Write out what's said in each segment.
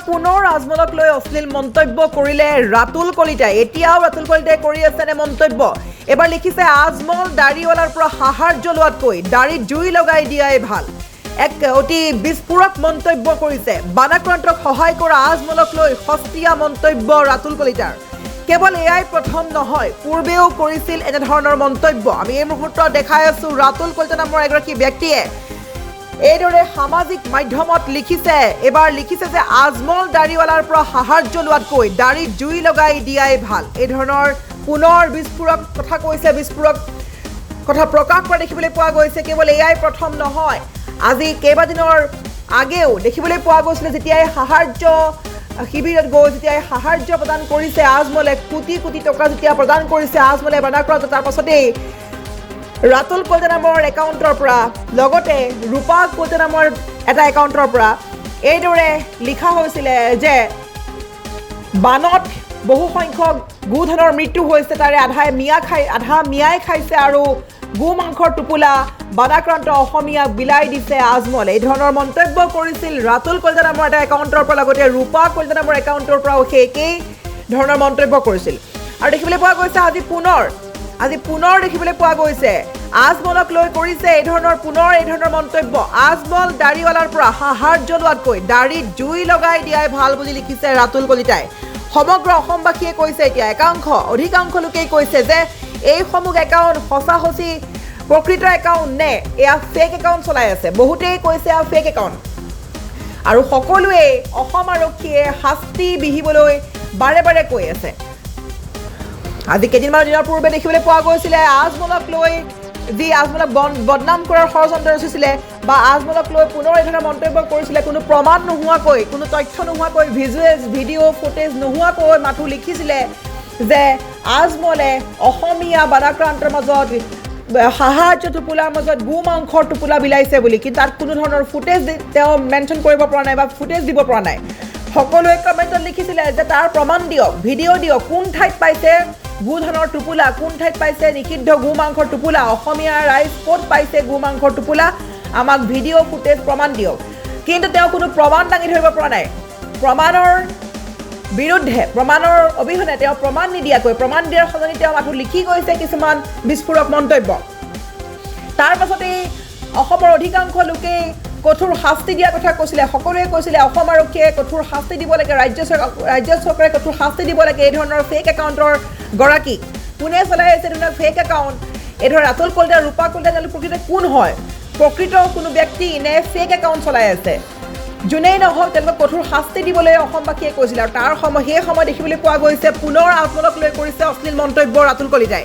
পুনৰ আজমলক লৈ অশ্লীল মন্তব্য কৰিলে ৰাতুল কলিতাই। এতিয়াও ৰাতুল কলিতাই কৰি আছেনে মন্তব্য? এবাৰ লিখিছে আজমল দাড়িৱালাৰ পৰা সাহাৰ্য লোৱাতকৈ দাড়িত জুই লগাই দিয়াই ভাল। এক অতি বিস্ফোৰক মন্তব্য কৰিছে। বানাক্ৰান্তক সহায় কৰা আজমলক লৈ সস্তীয়া মন্তব্য ৰাতুল কলিতাৰ। কেৱল এয়াই প্ৰথম নহয়, পূৰ্বেও কৰিছিল এনেধৰণৰ মন্তব্য। আমি এই মুহূৰ্তত দেখাই আছো ৰাতুল কলিতা নামৰ এগৰাকী ব্যক্তিয়ে এইদৰে সামাজিক মাধ্যমত লিখিছে। এবাৰ লিখিছে যে আজমল দাড়িৱালাৰ পৰা সাহাৰ্য লোৱাতকৈ দাড়িত জুই লগাই দিয়াই ভাল। এই ধৰণৰ পুনৰ বিস্ফোৰক কথা কৈছে, বিস্ফোৰক কথা প্ৰকাশ কৰা দেখিবলৈ পোৱা গৈছে। কেৱল এয়াই প্ৰথম নহয়, আজি কেইবাদিনৰ আগেও দেখিবলৈ পোৱা গৈছিলে যেতিয়াই সাহাৰ্য শিবিৰত গৈ যেতিয়াই সাহাৰ্য প্ৰদান কৰিছে আজমলে, কোটি কোটি টকা যেতিয়া প্ৰদান কৰিছে আজমলে বানাক্ৰান্ত, তাৰ পাছতেই ৰাতুল কলিতা নামৰ একাউণ্টৰ পৰা লগতে ৰূপা কলিতা নামৰ এটা একাউণ্টৰ পৰা এইদৰে লিখা হৈছিলে যে বানত বহু সংখ্যক গোধনৰ মৃত্যু হৈছে, তাৰে আধা মিয়াই খাইছে আৰু গো মাংসৰ টোপোলা বানাক্ৰান্ত অসমীয়াক বিলাই দিছে আজমল। এই ধৰণৰ মন্তব্য কৰিছিল ৰাতুল কলিতা নামৰ এটা একাউণ্টৰ পৰা, লগতে ৰূপা কলিতা নামৰ একাউণ্টৰ পৰাও সেই একেই ধৰণৰ মন্তব্য কৰিছিল। আৰু দেখিবলৈ পোৱা গৈছে আজি পুনৰ দেখিবলৈ পোৱা গৈছে আজমলক লৈ কৰিছে এই ধৰণৰ মন্তব্য। আজমল দাড়িৱালাৰ পৰা সাহাৰ্য লোৱাতকৈ দাড়িত জুই লগাই দিয়াই ভাল বুলি লিখিছে ৰাতুল কলিতাই। সমগ্ৰ অসমবাসীয়ে কৈছে, এতিয়া অধিকাংশ লোকেই কৈছে যে এইসমূহ একাউণ্ট সঁচি প্ৰকৃত একাউণ্ট নে এয়া ফেক একাউণ্ট চলাই আছে। বহুতেই কৈছে এয়া ফেক একাউণ্ট। আৰু সকলোৱে অসম আৰক্ষীয়ে শাস্তি বিহিবলৈ বাৰে বাৰে কৈ আছে। আজি কেইদিনমান দিনৰ পূৰ্বে দেখিবলৈ পোৱা গৈছিলে আজমলক লৈ যি আজমলক বদনাম কৰাৰ ষড়যন্ত্ৰ ৰচিছিলে বা আজমলক লৈ পুনৰ এই ধৰণৰ মন্তব্য কৰিছিলে, কোনো প্ৰমাণ নোহোৱাকৈ, কোনো তথ্য নোহোৱাকৈ, ভিডিঅ' ফুটেজ নোহোৱাকৈ মাথো লিখিছিলে যে আজমলে অসমীয়া বানাক্ৰান্তৰ মাজত সাহাৰ্য টোপোলাৰ মাজত গো মাংসৰ টোপোলা বিলাইছে বুলি। কিন্তু তাত কোনো ধৰণৰ ফুটেজ তেওঁ মেনশ্যন কৰিব পৰা নাই বা ফুটেজ দিব পৰা নাই। সকলোৱে কমেণ্টত লিখিছিলে যে তাৰ প্ৰমাণ দিয়ক, ভিডিঅ' দিয়ক, কোন ঠাইত পাইছে গোধনৰ টোপোলা, কোন ঠাইত পাইছে নিষিদ্ধ গো মাংসৰ টোপোলা, অসমীয়া ৰাইজ ক'ত পাইছে গো মাংসৰ টোপোলা, আমাক ভিডিঅ' ফুটেজ প্ৰমাণ দিয়ক। কিন্তু তেওঁ কোনো প্ৰমাণ দাঙি ধৰিব পৰা নাই। প্ৰমাণৰ বিৰুদ্ধে, প্ৰমাণৰ অবিহনে তেওঁ প্ৰমাণ নিদিয়াকৈ, প্ৰমাণ দিয়াৰ সলনি তেওঁ মাথো লিখি গৈছে কিছুমান বিস্ফোৰক মন্তব্য। তাৰ পাছতেই অসমৰ অধিকাংশ লোকেই কঠোৰ শাস্তি দিয়াৰ কথা কৈছিলে। সকলোৱে কৈছিলে অসম আৰক্ষীয়ে কঠোৰ শাস্তি দিব লাগে, ৰাজ্য চৰকাৰে কঠোৰ শাস্তি দিব লাগে এই ধৰণৰ ফেক একাউণ্টৰ গৰাকীক। কোনে চলাই আছে ধৰণৰ ফেক একাউণ্ট? এই ধৰণৰ ৰাতুল কলিতা, ৰূপা কলিতা প্ৰকৃত কোন হয়? প্ৰকৃত কোনো ব্যক্তি নে ফেক একাউণ্ট চলাই আছে? যোনেই নহওক তেওঁলোকক কঠোৰ শাস্তি দিবলৈ অসমবাসীয়ে কৈছিলে। আৰু সেই সময় দেখিবলৈ পোৱা গৈছে পুনৰ আজমলক লৈ কৰিছে অশ্লীল মন্তব্য ৰাতুল কলিতাই।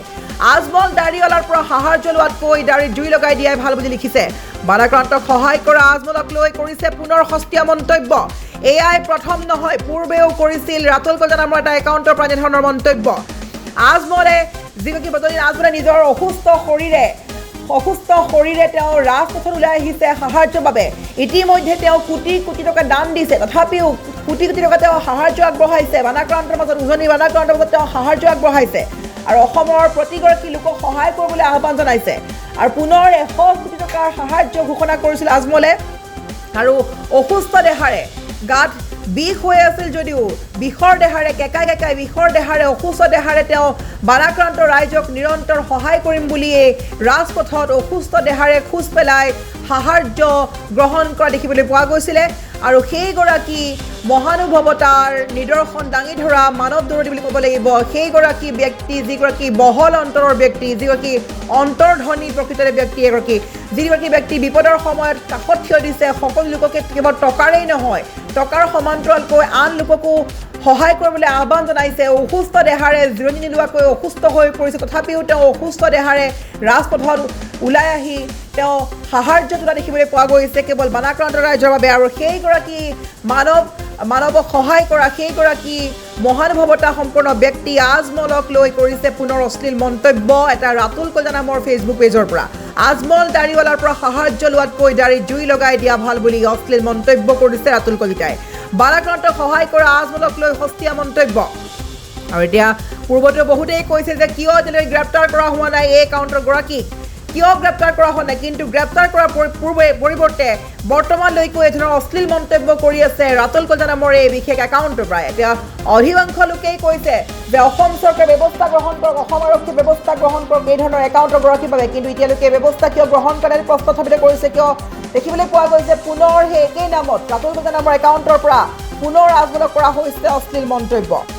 আজমল দাড়িৱালাৰ পৰা সাহাৰ্য লোৱাতকৈ দাড়িত জুই লগাই দিয়াই ভাল বুলি লিখিছে। বানাক্ৰান্তক সহায় কৰা আজমলক লৈ কৰিছে পুনৰ সস্তীয়া মন্তব্য। এয়াই প্ৰথম নহয়, পূৰ্বেও কৰিছিল ৰাতুল কলিতা নামৰ এটা একাউণ্টৰ পৰা এনেধৰণৰ মন্তব্য। আজমলে নিজৰ অসুস্থ শৰীৰে তেওঁ ৰাজপথত ওলাই আহিছে সাহাৰ্যৰ বাবে। ইতিমধ্যে তেওঁ কোটি কোটি টকা দান দিছে, তথাপিও কোটি কোটি টকা তেওঁ সাহাৰ্য আগবঢ়াইছে। বানাক্ৰান্তৰ মাজত বানাক্ৰান্তৰ মাজত তেওঁ সাহাৰ্য আগবঢ়াইছে আৰু অসমৰ প্ৰতিগৰাকী লোকক সহায় কৰিবলৈ আহ্বান জনাইছে। আৰু পুনৰ 100 কোটি টকাৰ সাহাৰ্য ঘোষণা কৰিছিল আজমলে। আৰু অসুস্থ দেহাৰে, গাত বিষ হৈ আছিল যদিও বিষৰ দেহাৰে কেকাই বিষৰ দেহাৰে, অসুস্থ দেহাৰে তেওঁ বানাক্ৰান্ত ৰাইজক নিৰন্তৰ সহায় কৰিম বুলিয়ে ৰাজপথত অসুস্থ দেহাৰে খোজ পেলাই সাহাৰ্য গ্ৰহণ কৰা দেখিবলৈ পোৱা গৈছিলে। আৰু সেইগৰাকী মহানুভৱতাৰ নিদৰ্শন দাঙি ধৰা মানৱ দৰদী বুলি ক'ব লাগিব। সেইগৰাকী ব্যক্তি, যিগৰাকী বহল অন্তৰৰ ব্যক্তি, যিগৰাকী অন্তৰ্ধনী প্ৰকৃতৰে ব্যক্তি, যিগৰাকী ব্যক্তি বিপদৰ সময়ত কাষত থিয় দিছে। সকলো লোককে কেৱল টকাৰেই নহয়, টকাৰ সমান্তৰালকৈ আন লোককো সহায় কৰিবলৈ আহ্বান জনাইছে। অসুস্থ দেহাৰে জিৰণি নোলোৱাকৈ অসুস্থ হৈ পৰিছে, তথাপিও তেওঁ অসুস্থ দেহাৰে ৰাজপথত ওলাই আহি তেওঁ সাহাৰ্য তোলা দেখিবলৈ পোৱা গৈছে কেৱল বানাক্ৰান্ত ৰাইজৰ বাবে। আৰু সেইগৰাকী মানৱক সহায় কৰা সেইগৰাকী মহানুভৱতা সম্পন্ন ব্যক্তি আজমলক লৈ কৰিছে পুনৰ অশ্লীল মন্তব্য এটা ৰাতুল কলিতা নামৰ ফেচবুক পেজৰ পৰা। আজমল দাড়িৱালাৰ পৰা সাহাৰ্য লোৱাতকৈ দাড়িত জুই লগাই দিয়া ভাল বুলি অশ্লীল মন্তব্য কৰিছে ৰাতুল কলিতাই। বানাক্ৰান্তক সহায় কৰা আজমলক লৈ সস্তীয়া মন্তব্য। আৰু এতিয়া পূৰ্বতে বহুতেই কৈছে যে কিয় এতিয়ালৈকে গ্ৰেপ্তাৰ কৰা হোৱা নাই এই একাউণ্টৰ গৰাকীক। কিয় গ্ৰেপ্তাৰ কৰা হোৱা নাই কিন্তু গ্ৰেপ্তাৰ কৰাৰ পৰিৱৰ্তে বৰ্তমানলৈকে এই ধৰণৰ অশ্লীল মন্তব্য কৰি আছে ৰাতুল কলিতা নামৰ এই বিশেষ একাউণ্টৰ পৰা এতিয়া অধিকাংশ লোকেই কৈছে যে অসম চৰকাৰে ব্যৱস্থা গ্ৰহণ কৰক অসম আৰক্ষী ব্যৱস্থা গ্ৰহণ কৰক এই ধৰণৰ একাউণ্টৰ গৰাকীৰ বাবে কিন্তু এতিয়ালৈকে ব্যৱস্থা কিয় গ্ৰহণ কৰা নাই প্ৰশ্ন উত্থাপিত কৰিছে কিয় দেখিবলৈ পোৱা গৈছে পুনৰ সেই একেই নামত ৰাতুল কলিতা নামৰ একাউণ্টৰ পৰা পুনৰ আজমলক কৰা হৈছে অশ্লীল মন্তব্য